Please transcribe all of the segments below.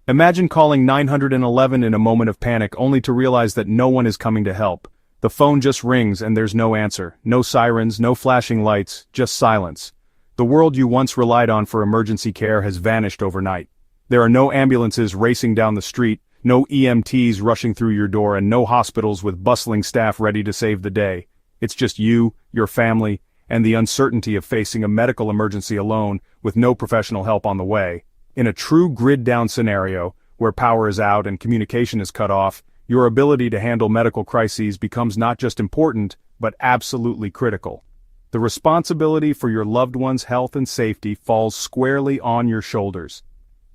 Imagine calling 911 in a moment of panic only to realize that no one is coming to help. The phone just rings and there's no answer, no sirens, no flashing lights, just silence. The world you once relied on for emergency care has vanished overnight. There are no ambulances racing down the street, no EMTs rushing through your door, and no hospitals with bustling staff ready to save the day. It's just you, your family, and the uncertainty of facing a medical emergency alone with no professional help on the way. In a true grid-down scenario, where power is out and communication is cut off, your ability to handle medical crises becomes not just important, but absolutely critical. The responsibility for your loved one's health and safety falls squarely on your shoulders.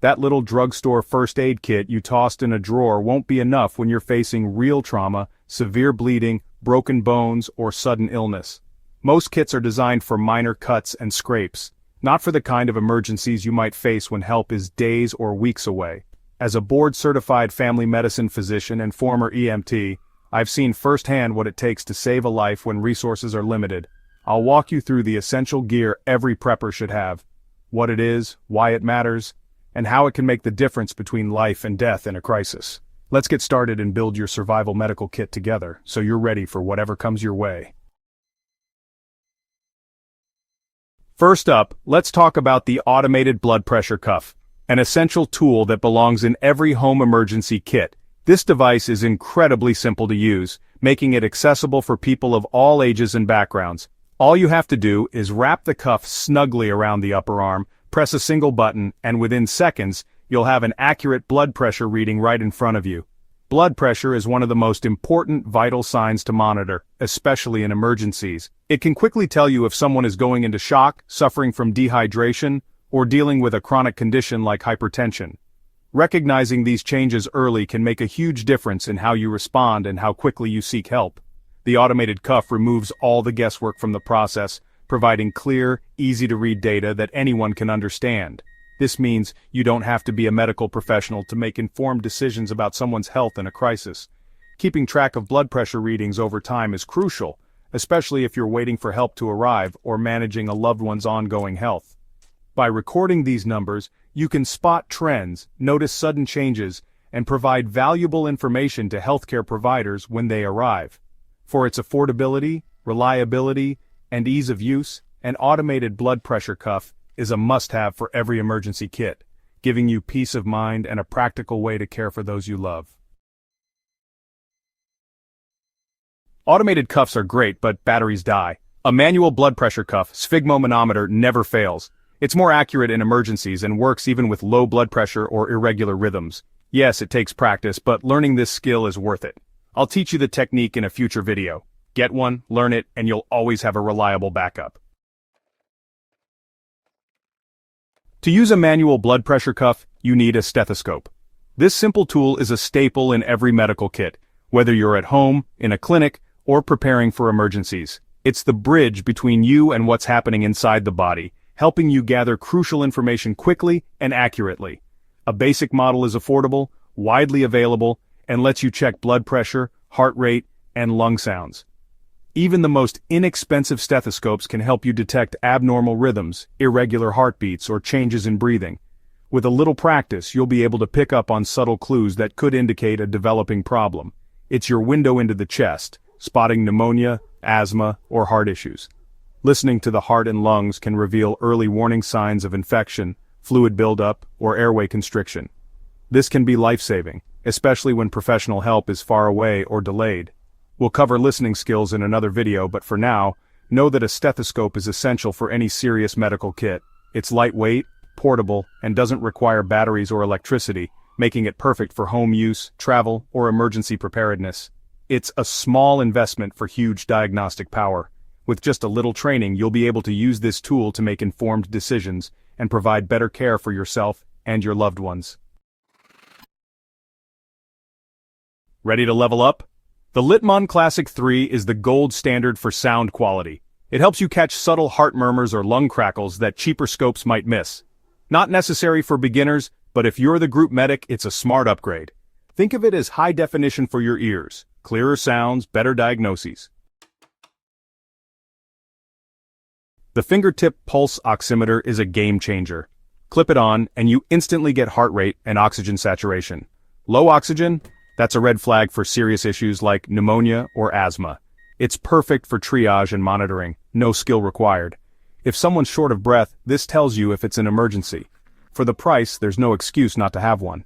That little drugstore first aid kit you tossed in a drawer won't be enough when you're facing real trauma, severe bleeding, broken bones, or sudden illness. Most kits are designed for minor cuts and scrapes, not for the kind of emergencies you might face when help is days or weeks away. As a board-certified family medicine physician and former EMT, I've seen firsthand what it takes to save a life when resources are limited. I'll walk you through the essential gear every prepper should have, what it is, why it matters, and how it can make the difference between life and death in a crisis. Let's get started and build your survival medical kit together, so you're ready for whatever comes your way. First up, let's talk about the automated blood pressure cuff, an essential tool that belongs in every home emergency kit. This device is incredibly simple to use, making it accessible for people of all ages and backgrounds. All you have to do is wrap the cuff snugly around the upper arm, press a single button, and within seconds, you'll have an accurate blood pressure reading right in front of you. Blood pressure is one of the most important vital signs to monitor, especially in emergencies. It can quickly tell you if someone is going into shock, suffering from dehydration, or dealing with a chronic condition like hypertension. Recognizing these changes early can make a huge difference in how you respond and how quickly you seek help. The automated cuff removes all the guesswork from the process, providing clear, easy-to-read data that anyone can understand. This means you don't have to be a medical professional to make informed decisions about someone's health in a crisis. Keeping track of blood pressure readings over time is crucial, especially if you're waiting for help to arrive or managing a loved one's ongoing health. By recording these numbers, you can spot trends, notice sudden changes, and provide valuable information to healthcare providers when they arrive. For its affordability, reliability, and ease of use, an automated blood pressure cuff is a must-have for every emergency kit, giving you peace of mind and a practical way to care for those you love. Automated cuffs are great, but batteries die. A manual blood pressure cuff, sphygmomanometer, never fails. It's more accurate in emergencies and works even with low blood pressure or irregular rhythms. Yes, it takes practice, but learning this skill is worth it. I'll teach you the technique in a future video. Get one, learn it, and you'll always have a reliable backup. To use a manual blood pressure cuff, you need a stethoscope. This simple tool is a staple in every medical kit, whether you're at home, in a clinic, or preparing for emergencies. It's the bridge between you and what's happening inside the body, helping you gather crucial information quickly and accurately. A basic model is affordable, widely available, and lets you check blood pressure, heart rate, and lung sounds. Even the most inexpensive stethoscopes can help you detect abnormal rhythms, irregular heartbeats, or changes in breathing. With a little practice, you'll be able to pick up on subtle clues that could indicate a developing problem. It's your window into the chest, spotting pneumonia, asthma, or heart issues. Listening to the heart and lungs can reveal early warning signs of infection, fluid buildup, or airway constriction. This can be life-saving, especially when professional help is far away or delayed. We'll cover listening skills in another video, but for now, know that a stethoscope is essential for any serious medical kit. It's lightweight, portable, and doesn't require batteries or electricity, making it perfect for home use, travel, or emergency preparedness. It's a small investment for huge diagnostic power. With just a little training, you'll be able to use this tool to make informed decisions and provide better care for yourself and your loved ones. Ready to level up? The Litmon Classic 3 is the gold standard for sound quality. It helps you catch subtle heart murmurs or lung crackles that cheaper scopes might miss. Not necessary for beginners, but if you're the group medic, it's a smart upgrade. Think of it as high definition for your ears, clearer sounds, better diagnoses. The fingertip pulse oximeter is a game changer. Clip it on, and you instantly get heart rate and oxygen saturation. Low oxygen? That's a red flag for serious issues like pneumonia or asthma. It's perfect for triage and monitoring, no skill required. If someone's short of breath, this tells you if it's an emergency. For the price, there's no excuse not to have one.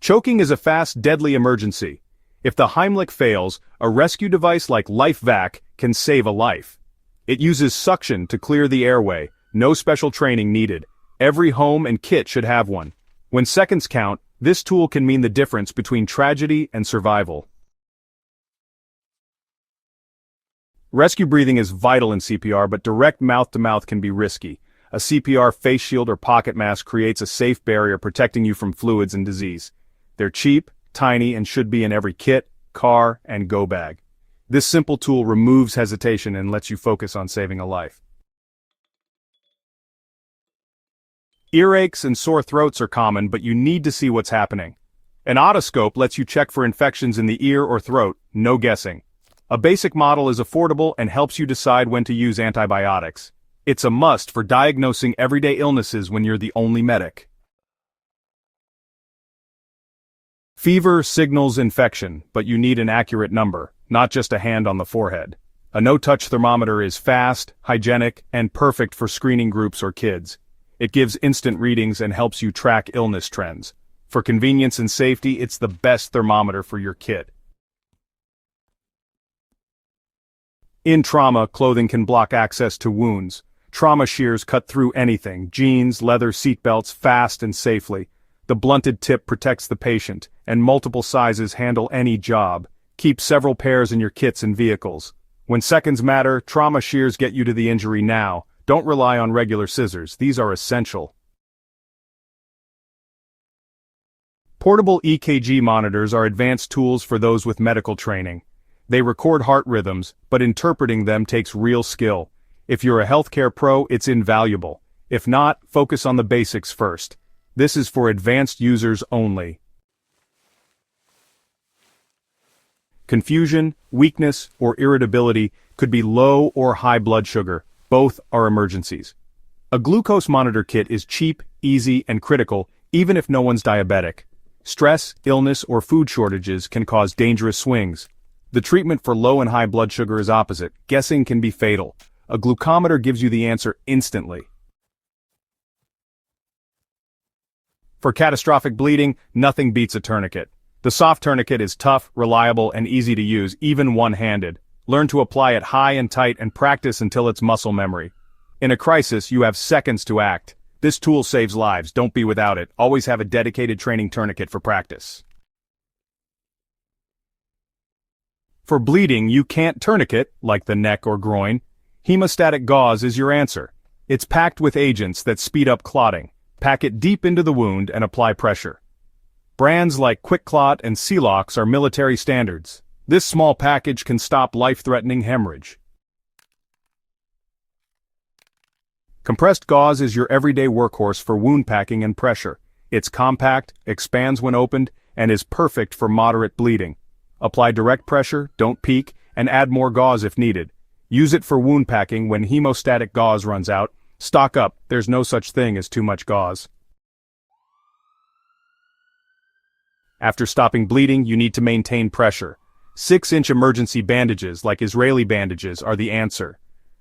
Choking is a fast, deadly emergency. If the Heimlich fails, a rescue device like LifeVac can save a life. It uses suction to clear the airway, no special training needed. Every home and kit should have one. When seconds count, this tool can mean the difference between tragedy and survival. Rescue breathing is vital in CPR, but direct mouth-to-mouth can be risky. A CPR face shield or pocket mask creates a safe barrier protecting you from fluids and disease. They're cheap, tiny, and should be in every kit, car, and go bag. This simple tool removes hesitation and lets you focus on saving a life. Earaches and sore throats are common, but you need to see what's happening. An otoscope lets you check for infections in the ear or throat, no guessing. A basic model is affordable and helps you decide when to use antibiotics. It's a must for diagnosing everyday illnesses when you're the only medic. Fever signals infection, but you need an accurate number, not just a hand on the forehead. A no-touch thermometer is fast, hygienic, and perfect for screening groups or kids. It gives instant readings and helps you track illness trends. For convenience and safety, it's the best thermometer for your kit. In trauma, clothing can block access to wounds. Trauma shears cut through anything, jeans, leather, seatbelts, fast and safely. The blunted tip protects the patient, and multiple sizes handle any job. Keep several pairs in your kits and vehicles. When seconds matter, trauma shears get you to the injury now. Don't rely on regular scissors, these are essential. Portable EKG monitors are advanced tools for those with medical training. They record heart rhythms, but interpreting them takes real skill. If you're a healthcare pro, it's invaluable. If not, focus on the basics first. This is for advanced users only. Confusion, weakness, or irritability could be low or high blood sugar. Both are emergencies. A glucose monitor kit is cheap, easy, and critical, even if no one's diabetic. Stress, illness, or food shortages can cause dangerous swings. The treatment for low and high blood sugar is opposite. Guessing can be fatal. A glucometer gives you the answer instantly. For catastrophic bleeding, nothing beats a tourniquet. The soft tourniquet is tough, reliable, and easy to use, even one-handed. Learn to apply it high and tight and practice until it's muscle memory. In a crisis, you have seconds to act. This tool saves lives, don't be without it. Always have a dedicated training tourniquet for practice. For bleeding, you can't tourniquet, like the neck or groin. Hemostatic gauze is your answer. It's packed with agents that speed up clotting. Pack it deep into the wound and apply pressure. Brands like QuickClot and Celox are military standards. This small package can stop life-threatening hemorrhage. Compressed gauze is your everyday workhorse for wound packing and pressure. It's compact, expands when opened, and is perfect for moderate bleeding. Apply direct pressure, don't peek, and add more gauze if needed. Use it for wound packing when hemostatic gauze runs out. Stock up, there's no such thing as too much gauze. After stopping bleeding, you need to maintain pressure. 6-inch emergency bandages, like Israeli bandages, are the answer.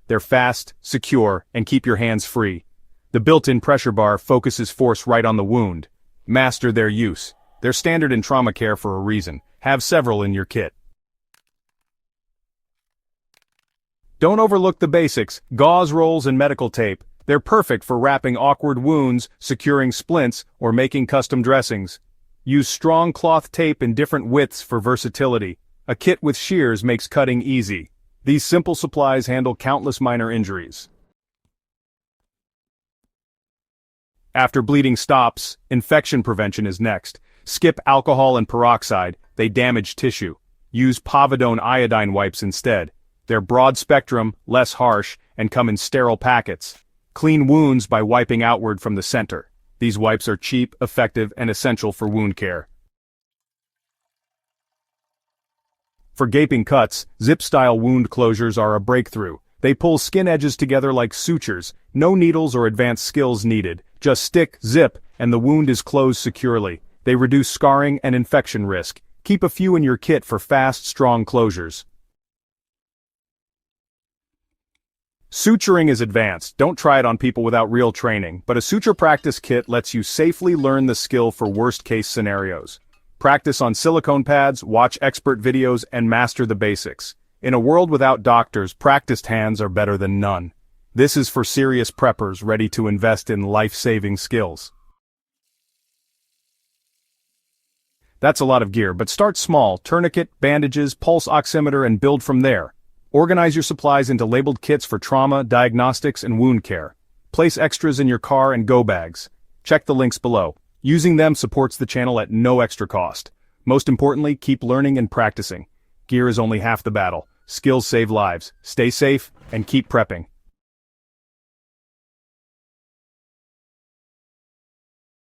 They're fast, secure, and keep your hands free. The built-in pressure bar focuses force right on the wound. Master their use. They're standard in trauma care for a reason. Have several in your kit. Don't overlook the basics. Gauze rolls and medical tape. They're perfect for wrapping awkward wounds, securing splints, or making custom dressings. Use strong cloth tape in different widths for versatility. A kit with shears makes cutting easy. These simple supplies handle countless minor injuries. After bleeding stops, infection prevention is next. Skip alcohol and peroxide, they damage tissue. Use povidone iodine wipes instead. They're broad spectrum, less harsh, and come in sterile packets. Clean wounds by wiping outward from the center. These wipes are cheap, effective, and essential for wound care. For gaping cuts, zip-style wound closures are a breakthrough. They pull skin edges together like sutures, no needles or advanced skills needed, just stick, zip, and the wound is closed securely. They reduce scarring and infection risk. Keep a few in your kit for fast, strong closures. Suturing is advanced. Don't try it on people without real training, but a suture practice kit lets you safely learn the skill for worst-case scenarios. Practice on silicone pads, watch expert videos, and master the basics. In a world without doctors, practiced hands are better than none. This is for serious preppers ready to invest in life-saving skills. That's a lot of gear, but start small: tourniquet, bandages, pulse oximeter, and build from there. Organize your supplies into labeled kits for trauma, diagnostics, and wound care. Place extras in your car and go bags. Check the links below. Using them supports the channel at no extra cost. Most importantly, keep learning and practicing. Gear is only half the battle. Skills save lives. Stay safe, and keep prepping.